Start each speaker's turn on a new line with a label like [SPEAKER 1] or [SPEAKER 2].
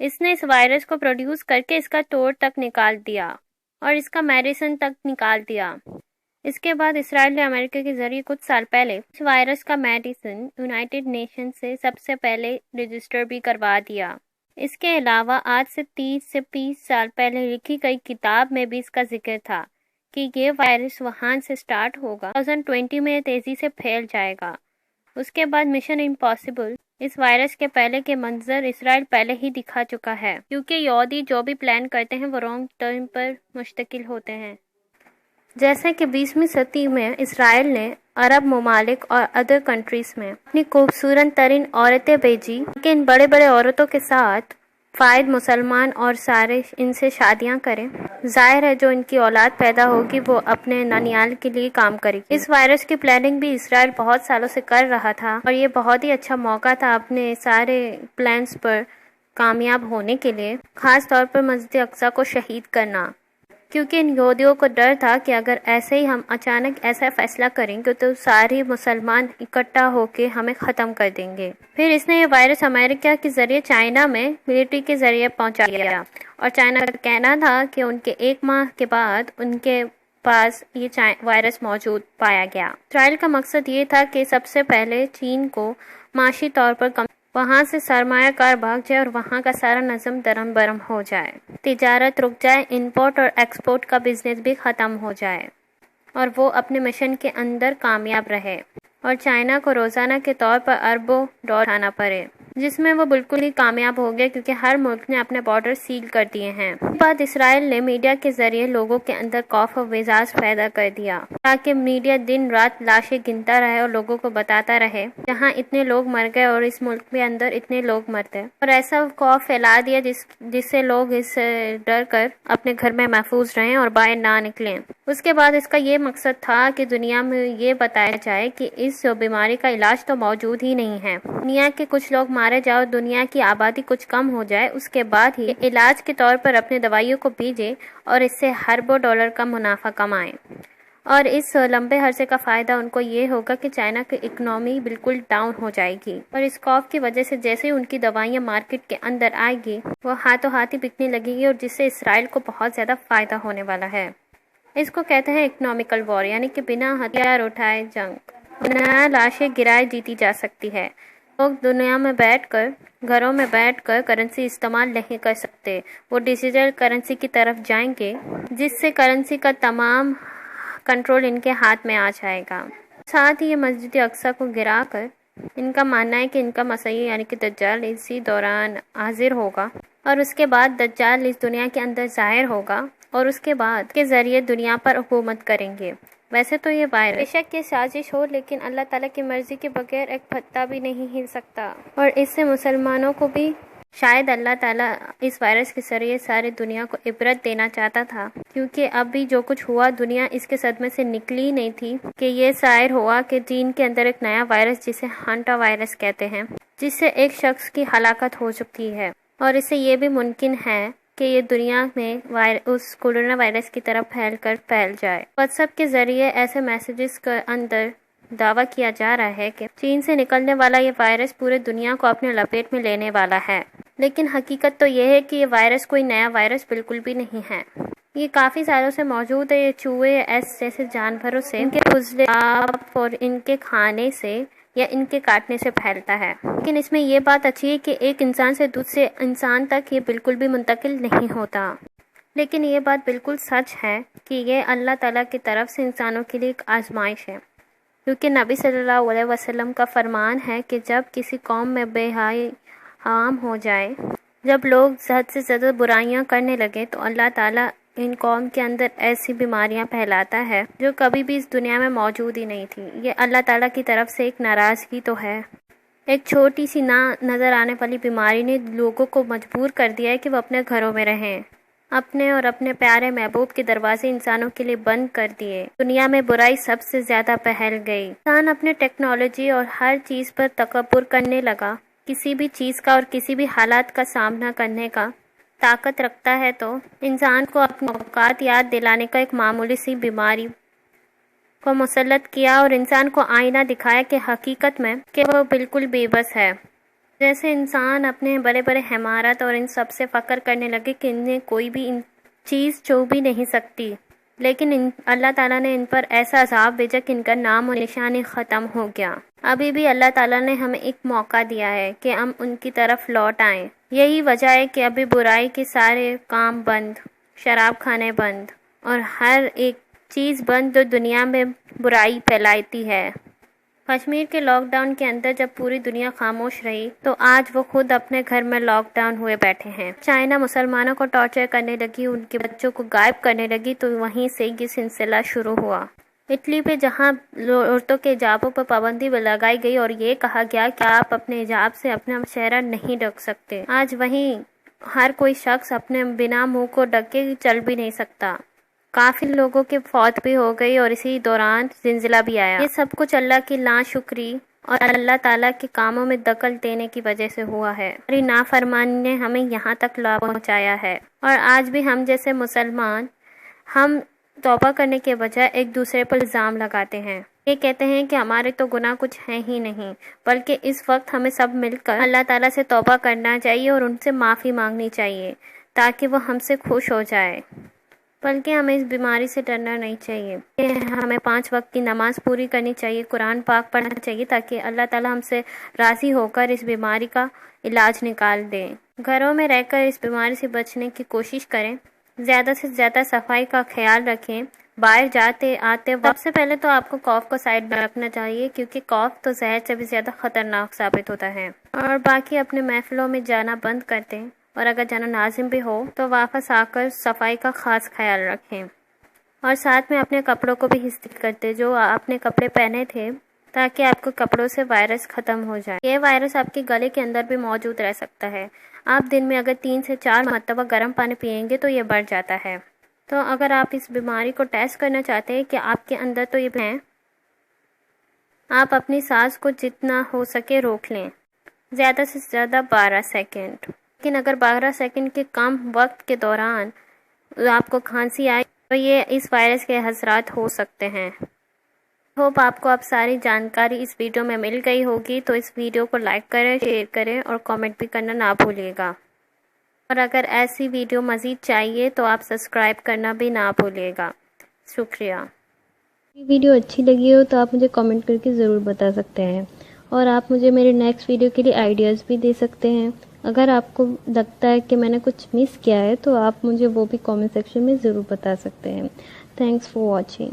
[SPEAKER 1] اس نے اس وائرس کو پروڈیوس کر کے اس کا توڑ تک نکال دیا اور اس کا میڈیسن تک نکال دیا۔ اس کے بعد اسرائیل نے امریکہ کے ذریعے کچھ سال پہلے اس وائرس کا میڈیسن یونائٹڈ نیشن سے سب سے پہلے رجسٹر بھی کروا دیا۔ اس کے علاوہ آج سے 30 سے 20 سال پہلے لکھی گئی کتاب میں بھی اس کا ذکر تھا کہ یہ وائرس وہان سے سٹارٹ ہوگا، 2020 میں یہ تیزی سے پھیل جائے گا۔ اس کے بعد مشن امپاسبل اس وائرس کے پہلے کے منظر اسرائیل پہلے ہی دکھا چکا ہے، کیونکہ یہودی جو بھی پلان کرتے ہیں وہ رانگ ٹرن پر مشتمل ہوتے ہیں۔ جیسے کہ 20ویں صدی میں اسرائیل نے عرب ممالک اور ادر کنٹریز میں اپنی خوبصورت ترین عورتیں بھیجی کہ ان بڑے بڑے عورتوں کے ساتھ فائد مسلمان اور سارے ان سے شادیاں کریں۔ ظاہر ہے جو ان کی اولاد پیدا ہوگی وہ اپنے ننیال کے لیے کام کرے گی۔ اس وائرس کی پلاننگ بھی اسرائیل بہت سالوں سے کر رہا تھا اور یہ بہت ہی اچھا موقع تھا اپنے سارے پلانز پر کامیاب ہونے کے لیے، خاص طور پر مسجد اقصی کو شہید کرنا، کیونکہ ان یہودیوں کو ڈر تھا کہ اگر ایسے ہی ہم اچانک ایسا فیصلہ کریں گے تو سارے مسلمان اکٹھا ہو کے ہمیں ختم کر دیں گے۔ پھر اس نے یہ وائرس امریکہ کے ذریعے چائنا میں ملٹری کے ذریعے پہنچا دیا اور چائنا کا کہنا تھا کہ ان کے 1 ماہ کے بعد ان کے پاس یہ وائرس موجود پایا گیا۔ اسرائیل کا مقصد یہ تھا کہ سب سے پہلے چین کو معاشی طور پر وہاں سے سرمایہ کار بھاگ جائے اور وہاں کا سارا نظم درم برم ہو جائے، تجارت رک جائے، امپورٹ اور ایکسپورٹ کا بزنس بھی ختم ہو جائے اور وہ اپنے مشن کے اندر کامیاب رہے اور چائنا کو روزانہ کے طور پر اربوں ڈالر اٹھانا پڑے، جس میں وہ بالکل ہی کامیاب ہو گیا کیونکہ ہر ملک نے اپنے بارڈر سیل کر دیے ہیں۔ اس کے بعد اسرائیل نے میڈیا کے ذریعے لوگوں کے اندر خوف و وزاز پیدا کر دیا تاکہ میڈیا دن رات لاشیں گنتا رہے اور لوگوں کو بتاتا رہے جہاں اتنے لوگ مر گئے اور اس ملک کے اندر اتنے لوگ مرتے، اور ایسا خوف پھیلا دیا جس سے لوگ اس سے ڈر کر اپنے گھر میں محفوظ رہیں اور باہر نہ نکلیں۔ اس کے بعد اس کا یہ مقصد تھا کہ دنیا میں یہ بتایا جائے کہ اس بیماری کا علاج تو موجود ہی نہیں ہے، دنیا کے کچھ لوگ مارے جاؤ، دنیا کی آبادی کچھ کم ہو جائے، اس کے بعد ہی علاج کے طور پر اپنے دوائیوں کو بیچیں اور اس سے اربوں ڈالر کا منافع کمائیں، اور اس لمبے عرصے کا فائدہ ان کو یہ ہوگا کہ چائنا کی اکنامی بالکل ڈاؤن ہو جائے گی اور اس خوف کی وجہ سے جیسے ہی ان کی دوائیاں مارکیٹ کے اندر آئے گی وہ ہاتھوں ہاتھ ہی بکنے لگے گی، اور جس سے اسرائیل کو بہت زیادہ فائدہ ہونے والا ہے۔ اس کو کہتے ہیں اکنامیکل وار، یعنی کہ بنا ہتھیار اٹھائے جنگ، بنا لاشیں گرائے جیتی جا سکتی ہے۔ لوگ دنیا میں بیٹھ کر، گھروں میں بیٹھ کر کرنسی استعمال نہیں کر سکتے، وہ ڈیجیٹل کرنسی کی طرف جائیں گے جس سے کرنسی کا تمام کنٹرول ان کے ہاتھ میں آ جائے گا۔ ساتھ ہی یہ مسجد اقصی کو گرا کر ان کا ماننا ہے کہ ان کا مسیح یعنی کہ دجال اسی دوران حاضر ہوگا اور اس کے بعد دجال اس دنیا کے اندر ظاہر ہوگا اور اس کے بعد کے ذریعے دنیا پر حکومت کریں گے۔ ویسے تو یہ وائرس بے شک یہ سازش ہو، لیکن اللہ تعالیٰ کی مرضی کے بغیر ایک پتا بھی نہیں ہل سکتا، اور اس سے مسلمانوں کو بھی شاید اللہ تعالیٰ اس وائرس کے ذریعے سارے دنیا کو عبرت دینا چاہتا تھا، کیونکہ اب بھی جو کچھ ہوا دنیا اس کے صدمے سے نکلی نہیں تھی کہ یہ ظاہر ہوا کہ چین کے اندر ایک نیا وائرس جسے ہانٹا وائرس کہتے ہیں، جس سے ایک شخص کی ہلاکت ہو چکی ہے، اور اس سے یہ بھی ممکن ہے کہ یہ دنیا میں اس کورونا وائرس کی طرف پھیل جائے۔ واٹس ایپ کے ذریعے ایسے میسیجز کے اندر دعویٰ کیا جا رہا ہے کہ چین سے نکلنے والا یہ وائرس پورے دنیا کو اپنے لپیٹ میں لینے والا ہے، لیکن حقیقت تو یہ ہے کہ یہ وائرس کوئی نیا وائرس بالکل بھی نہیں ہے، یہ کافی سالوں سے موجود ہے۔ یہ چوہے جیسے جانوروں سے، ان کے فضلے اور ان کے کھانے سے یا ان کے کاٹنے سے پھیلتا ہے، لیکن اس میں یہ بات اچھی ہے کہ ایک انسان سے دوسرے انسان تک یہ بالکل بھی منتقل نہیں ہوتا، لیکن یہ بات بالکل سچ ہے کہ یہ اللہ تعالیٰ کی طرف سے انسانوں کے لیے ایک آزمائش ہے، کیونکہ نبی صلی اللہ علیہ وسلم کا فرمان ہے کہ جب کسی قوم میں بے حیائی عام ہو جائے، جب لوگ حد سے زیادہ برائیاں کرنے لگے تو اللہ تعالیٰ ان قوم کے اندر ایسی بیماریاں پھیلاتا ہے جو کبھی بھی اس دنیا میں موجود ہی نہیں تھی۔ یہ اللہ تعالیٰ کی طرف سے ایک ناراضگی تو ہے۔ ایک چھوٹی سی نہ نظر آنے والی بیماری نے لوگوں کو مجبور کر دیا ہے کہ وہ اپنے گھروں میں رہیں، اپنے اور اپنے پیارے محبوب کے دروازے انسانوں کے لیے بند کر دیے۔ دنیا میں برائی سب سے زیادہ پھیل گئی، انسان اپنے ٹیکنالوجی اور ہر چیز پر تکبر کرنے لگا، کسی بھی چیز کا اور کسی بھی حالات کا سامنا کرنے کا طاقت رکھتا ہے تو انسان کو اپنے اوقات یاد دلانے کا ایک معمولی سی بیماری کو مسلط کیا اور انسان کو آئینہ دکھایا کہ حقیقت میں کہ وہ بالکل بے بس ہے، جیسے انسان اپنے بڑے بڑے عمارت اور ان سب سے فخر کرنے لگے کہ انہیں کوئی بھی چیز چھو بھی نہیں سکتی، لیکن اللہ تعالیٰ نے ان پر ایسا عذاب بھیجا کہ ان کا نام و نشانی ختم ہو گیا۔ ابھی بھی اللہ تعالیٰ نے ہمیں ایک موقع دیا ہے کہ ہم ان کی طرف لوٹ آئیں۔ یہی وجہ ہے کہ ابھی برائی کے سارے کام بند، شراب کھانے بند اور ہر ایک چیز بند جو دنیا میں برائی پھیلاتی ہے۔ کشمیر کے لاک ڈاؤن کے اندر جب پوری دنیا خاموش رہی تو آج وہ خود اپنے گھر میں لاک ڈاؤن ہوئے بیٹھے ہیں۔ چائنا مسلمانوں کو ٹارچر کرنے لگی، ان کے بچوں کو غائب کرنے لگی تو وہیں سے یہ سلسلہ شروع ہوا۔ اٹلی پہ جہاں عورتوں کے حجابوں پر پابندی لگائی گئی اور یہ کہا گیا کہ آپ اپنے حجاب سے اپنا چہرہ نہیں ڈھک سکتے، آج وہیں ہر کوئی شخص اپنے بنا منہ کو ڈھکے چل بھی نہیں سکتا۔ کافی لوگوں کی فوت بھی ہو گئی اور اسی دوران زلزلہ بھی آیا۔ یہ سب کچھ اللہ کی ناشکری اور اللہ تعالیٰ کے کاموں میں دخل دینے کی وجہ سے ہوا ہے۔ ہماری نافرمانی نے ہمیں یہاں تک لا پہنچایا ہے، اور آج بھی ہم جیسے مسلمان ہم توبہ کرنے کے بجائے ایک دوسرے پر الزام لگاتے ہیں۔ یہ کہتے ہیں کہ ہمارے تو گناہ کچھ ہیں ہی نہیں، بلکہ اس وقت ہمیں سب مل کر اللہ تعالیٰ سے توبہ کرنا چاہیے اور ان سے معافی مانگنی چاہیے تاکہ وہ ہم سے خوش ہو جائے۔ بلکہ ہمیں اس بیماری سے ڈرنا نہیں چاہیے، ہمیں 5 وقت کی نماز پوری کرنی چاہیے، قرآن پاک پڑھنا چاہیے تاکہ اللہ تعالیٰ ہم سے راضی ہو کر اس بیماری کا علاج نکال دیں۔ گھروں میں رہ کر اس بیماری سے بچنے کی کوشش کریں، زیادہ سے زیادہ صفائی کا خیال رکھیں، باہر جاتے آتے وقت سب سے پہلے تو آپ کو کاف کو سائڈ میں رکھنا چاہیے، کیونکہ کاف تو زہر سے بھی زیادہ خطرناک ثابت ہوتا ہے۔ اور باقی اپنے محفلوں میں جانا بند کر دیں، اور اگر جانا لازم بھی ہو تو واپس آ کر صفائی کا خاص خیال رکھیں، اور ساتھ میں اپنے کپڑوں کو بھی استری کر دیں جو آپ نے کپڑے پہنے تھے، تاکہ آپ کو کپڑوں سے وائرس ختم ہو جائے۔ یہ وائرس آپ کے گلے کے اندر بھی موجود رہ سکتا ہے۔ آپ دن میں اگر 3 سے 4 مرتبہ گرم پانی پئیں گے تو یہ بڑھ جاتا ہے۔ تو اگر آپ اس بیماری کو ٹیسٹ کرنا چاہتے ہیں کہ آپ کے اندر تو یہ ہے، آپ اپنی سانس کو جتنا ہو سکے روک لیں، زیادہ سے زیادہ 12 سیکنڈ۔ لیکن اگر 12 سیکنڈ کے کم وقت کے دوران آپ کو کھانسی آئے تو یہ اس وائرس کے اثرات ہو سکتے ہیں۔ ہوپ آپ کو اب ساری جانکاری اس ویڈیو میں مل گئی ہوگی، تو اس ویڈیو کو لائک کریں، شیئر کریں اور کامنٹ بھی کرنا نہ بھولیے گا۔ اور اگر ایسی ویڈیو مزید چاہیے تو آپ سبسکرائب کرنا بھی نہ بھولیے گا۔ شکریہ۔
[SPEAKER 2] یہ ویڈیو اچھی لگی ہو تو آپ مجھے کامنٹ کر کے ضرور بتا سکتے ہیں، اور آپ مجھے میرے نیکسٹ ویڈیو کے لیے آئیڈیاز بھی دے سکتے ہیں۔ اگر آپ کو لگتا ہے کہ میں نے کچھ مس کیا ہے تو آپ مجھے وہ بھی کامنٹ سیکشن میں ضرور بتا سکتے ہیں۔ Thanks for watching.